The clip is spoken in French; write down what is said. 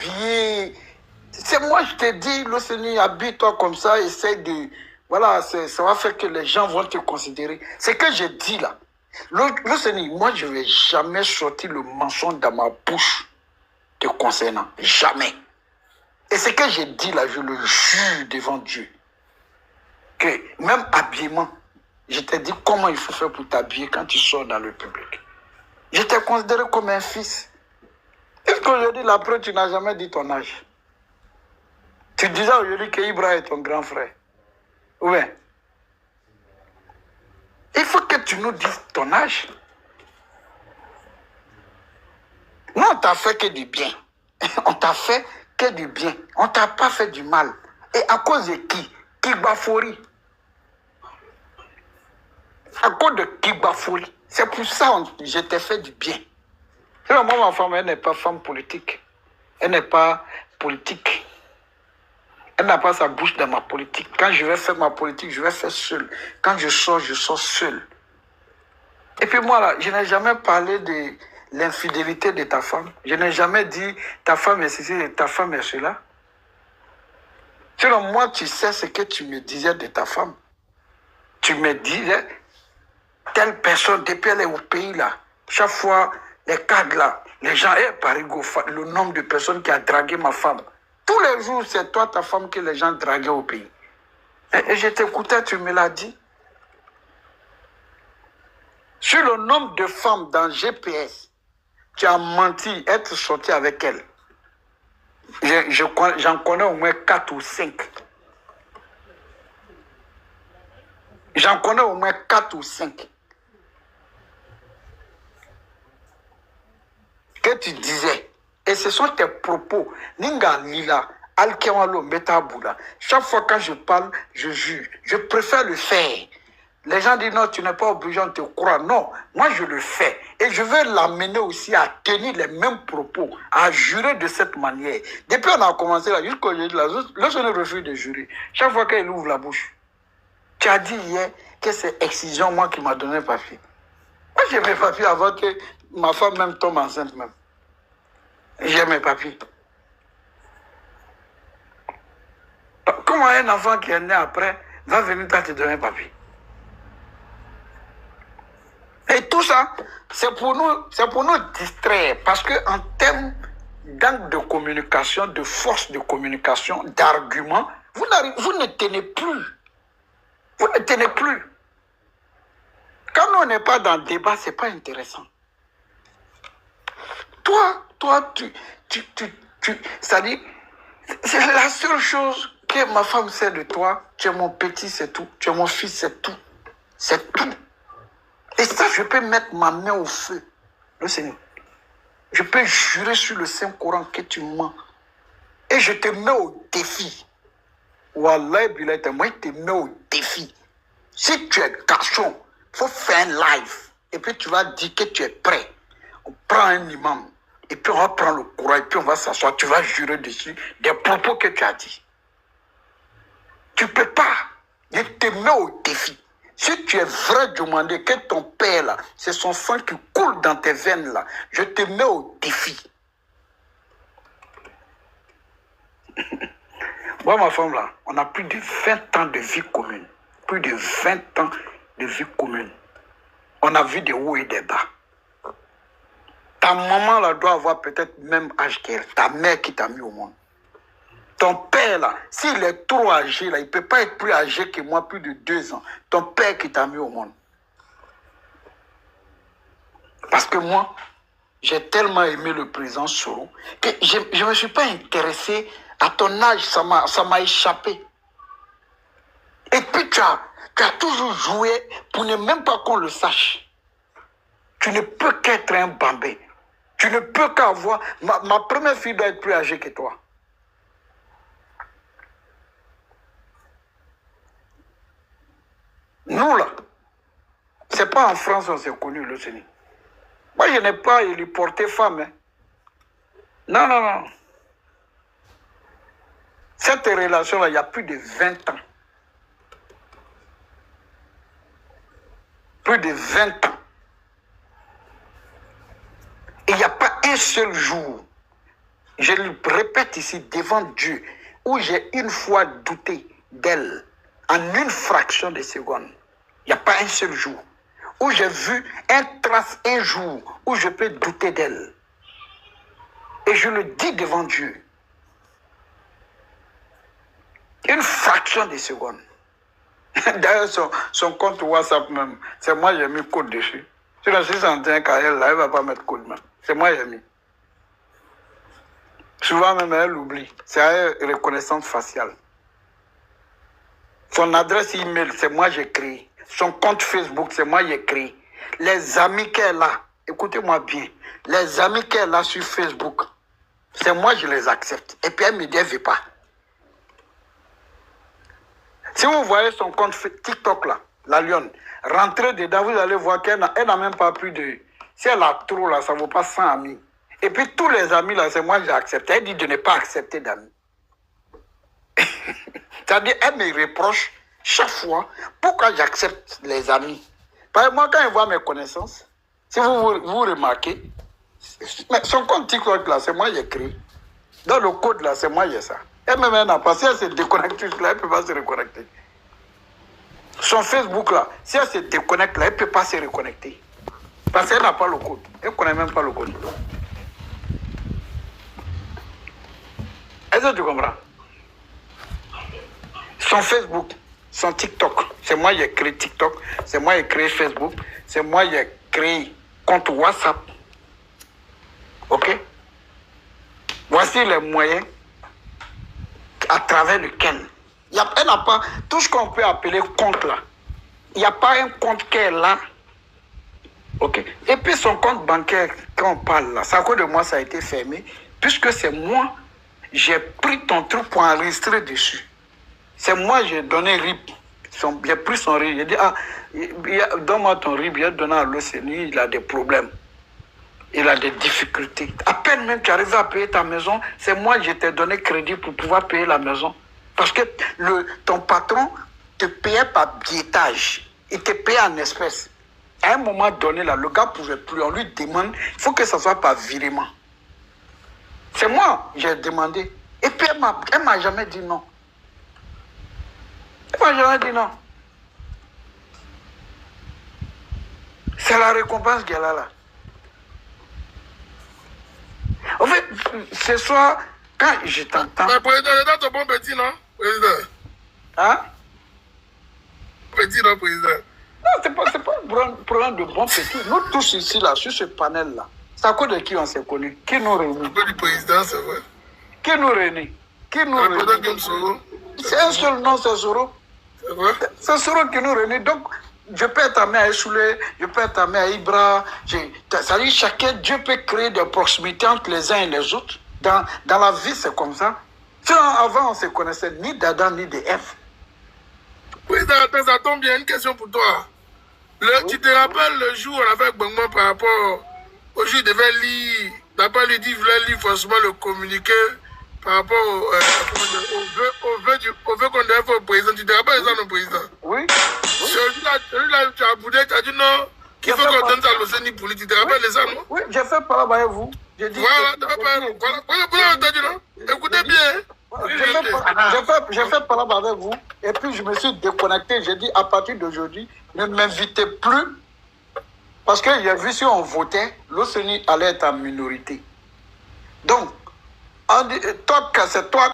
habiller. C'est moi, je t'ai dit, Loseni, habille-toi comme ça, essaye de... Voilà, ça va faire que les gens vont te considérer. C'est ce que j'ai dit là. Loseni, moi, je ne vais jamais sortir le mensonge dans ma bouche te concernant. Jamais. Et ce que j'ai dit là, je le jure devant Dieu. Que même habillement, je t'ai dit comment il faut faire pour t'habiller quand tu sors dans le public. Je t'ai considéré comme un fils. Est-ce qu'aujourd'hui, la preuve, tu n'as jamais dit ton âge? Tu disais aujourd'hui que Ibra est ton grand frère. Oui. Il faut que tu nous dises ton âge. Nous, on t'a fait que du bien. On t'a fait que du bien. On t'a pas fait du mal. Et à cause de qui? Kigbafori. À cause de Kigbafori. C'est pour ça que je t'ai fait du bien. Moi, ma femme, elle n'est pas femme politique. Elle n'est pas politique. Elle n'a pas sa bouche dans ma politique. Quand je vais faire ma politique, je vais faire seul. Quand je sors seul. Et puis moi, là, je n'ai jamais parlé de l'infidélité de ta femme. Je n'ai jamais dit ta femme est ceci et ta femme est cela. Selon moi, tu sais ce que tu me disais de ta femme. Tu me disais, telle personne, depuis elle est au pays là, chaque fois, les cadres là, les gens, le nombre de personnes qui a dragué ma femme. Tous les jours, c'est toi, ta femme, que les gens draguaient au pays. Et je t'écoutais, tu me l'as dit. Sur le nombre de femmes dans GPS, tu as menti, être sorti avec elle. J'en connais au moins 4 ou 5. J'en connais au moins 4 ou 5. Que tu disais. Et ce sont tes propos. Ninga Lila, Alkewalo, Metaboula. Chaque fois que je parle, je jure. Je préfère le faire. Les gens disent non, tu n'es pas obligé de te croire. Non, moi je le fais. Et je veux l'amener aussi à tenir les mêmes propos, à jurer de cette manière. Depuis on a commencé là, jusqu'aujourd'hui, lorsqu'on refuse de jurer, chaque fois qu'elle ouvre la bouche, tu as dit hier que c'est excision, moi qui m'a donné un papier. Moi j'ai mes papiers avant que ma femme même tombe enceinte même. J'ai mes papiers. Comment un enfant qui est né après va venir te donner un papier? Et tout ça, c'est pour nous distraire. Parce qu'en termes d'angle de communication, de force de communication, d'argument, vous ne tenez plus. Vous ne tenez plus. Quand on n'est pas dans le débat, ce n'est pas intéressant. Toi, c'est-à-dire, c'est la seule chose que ma femme sait de toi. Tu es mon petit, c'est tout. Tu es mon fils, c'est tout. C'est tout. Et ça, je peux mettre ma main au feu. Le Seigneur. Je peux jurer sur le Saint-Coran que tu mens. Et je te mets au défi. Wallah, moi, je te mets au défi. Si tu es garçon, il faut faire un live. Et puis tu vas dire que tu es prêt. On prend un imam. Et puis on va prendre le Coran. Et puis on va s'asseoir. Tu vas jurer dessus des propos que tu as dit. Tu ne peux pas. Je te mets au défi. Si tu es vrai demandé que ton père là, c'est son sang qui coule dans tes veines là, je te mets au défi. Moi, ma femme là, on a plus de 20 ans de vie commune. Plus de 20 ans de vie commune. On a vu des hauts et des bas. Ta maman là doit avoir peut-être même âge qu'elle, ta mère qui t'a mis au monde. Ton père, là, s'il est trop âgé, là, il ne peut pas être plus âgé que moi, plus de 2 ans. Ton père qui t'a mis au monde. Parce que moi, j'ai tellement aimé le président Soro que je ne me suis pas intéressé à ton âge, ça m'a échappé. Et puis tu as toujours joué pour ne même pas qu'on le sache. Tu ne peux qu'être un bambé. Tu ne peux qu'avoir... Ma première fille doit être plus âgée que toi. Nous, là, c'est pas en France qu'on s'est connu, le Seigneur. Moi, je n'ai pas héliporté femme. Hein. Non, non, non. Cette relation-là, il y a plus de 20 ans. Plus de 20 ans. Et il n'y a pas un seul jour. je le répète ici devant Dieu, où j'ai une fois douté d'elle, en une fraction de seconde, il n'y a pas un seul jour, où j'ai vu un jour où je peux douter d'elle. Et je le dis devant Dieu. Une fraction de seconde. D'ailleurs, son compte WhatsApp même, c'est moi qui ai mis code dessus. Sur la 601 carrière, là, elle ne va pas mettre code même. C'est moi qui ai mis. Souvent même, elle oublie. C'est une reconnaissance faciale. Son adresse email, c'est moi qui ai créé. Son compte Facebook, c'est moi qui ai créé. Les amis qu'elle a, écoutez-moi bien, les amis qu'elle a sur Facebook, c'est moi qui les accepte. Et puis elle me dit, elle ne veut pas. Si vous voyez son compte TikTok là, la lionne, rentrez dedans, vous allez voir qu'elle n'a même pas plus de... Si elle a trop là, ça ne vaut pas 100 amis. Et puis tous les amis là, c'est moi qui j'ai accepté. Elle dit de ne pas accepter d'amis. C'est-à-dire, elle me reproche chaque fois pourquoi j'accepte les amis. Par exemple, moi, quand elle voit mes connaissances, si vous remarquez, son compte TikTok là, c'est moi qui ai créé. Dans le code là, c'est moi qui ai ça. Elle-même, elle n'a pas. Si elle se déconnecte là, elle ne peut pas se reconnecter. Son Facebook là, si elle se déconnecte là, elle ne peut pas se reconnecter. Parce qu'elle n'a pas le code. Elle ne connaît même pas le code. Est-ce que tu comprends? Son Facebook, son TikTok, c'est moi qui ai créé TikTok, c'est moi qui ai créé Facebook, c'est moi qui ai créé compte WhatsApp. Ok? Voici les moyens à travers lequel elle n'a pas tout ce qu'on peut appeler compte là. Il n'y a pas un compte qu'elle a. Ok. Et puis son compte bancaire, quand on parle là, ça à cause de moi, ça a été fermé, puisque c'est moi, j'ai pris ton truc pour enregistrer dessus. C'est moi, j'ai donné RIP. J'ai pris son RIP. J'ai dit, donne-moi ton RIP, j'ai donné à l'OCNI, il a des problèmes. Il a des difficultés. À peine même tu arrives à payer ta maison, c'est moi je t'ai donné crédit pour pouvoir payer la maison. Parce que ton patron te payait par billetage. Il te payait en espèces. À un moment donné, là, le gars ne pouvait plus. On lui demande, il faut que ça soit par virement. C'est moi, j'ai demandé. Et puis elle m'a jamais dit non. Elle m'a jamais dit non. C'est la récompense qu'elle a là. En fait, ce soir, quand je t'entends... Mais président, c'est ton bon petit, non, président? Hein? Petit, non, président? Non, c'est pas un problème de bon petit. Nous tous ici, là, sur ce panel-là, c'est à cause de qui on s'est connus? Qui nous réunit? Un peu du président, c'est vrai. Qui nous réunit? Qui nous réunit? Le président Guillaume Soro. C'est un seul nom, c'est Soro. C'est vrai? C'est Soro qui nous réunit. Donc, je peux être amené à Essoulé, je peux être amené à Ibra. C'est-à-dire, chacun, Dieu peut créer des proximités entre les uns et les autres. Dans la vie, c'est comme ça. Avant, on ne se connaissait ni d'Adam ni d'Ève. Président, ça tombe bien, une question pour toi. Tu te rappelles le jour où on avait Gbagbo par rapport au jour il devait lire, d'après lui dit, il voulait lire forcément le communiqué par rapport au vœu qu'on devait faire au président. Tu te rappelles ça, non, président? Oui. Celui-là, tu as boudé, tu as dit non, qu'il faut qu'on donne ça à l'OCNI pour lui. Tu te rappelles de ça, non? Oui, j'ai fait parler avec vous. J'ai dit. Voilà, tu as fait. Voilà, vous avez entendu, non? Écoutez bien. J'ai fait parler avec vous et puis je me suis déconnecté. J'ai dit à partir d'aujourd'hui, ne m'invitez plus parce que j'ai vu si on votait, l'OCNI allait être en minorité. Donc, c'est toi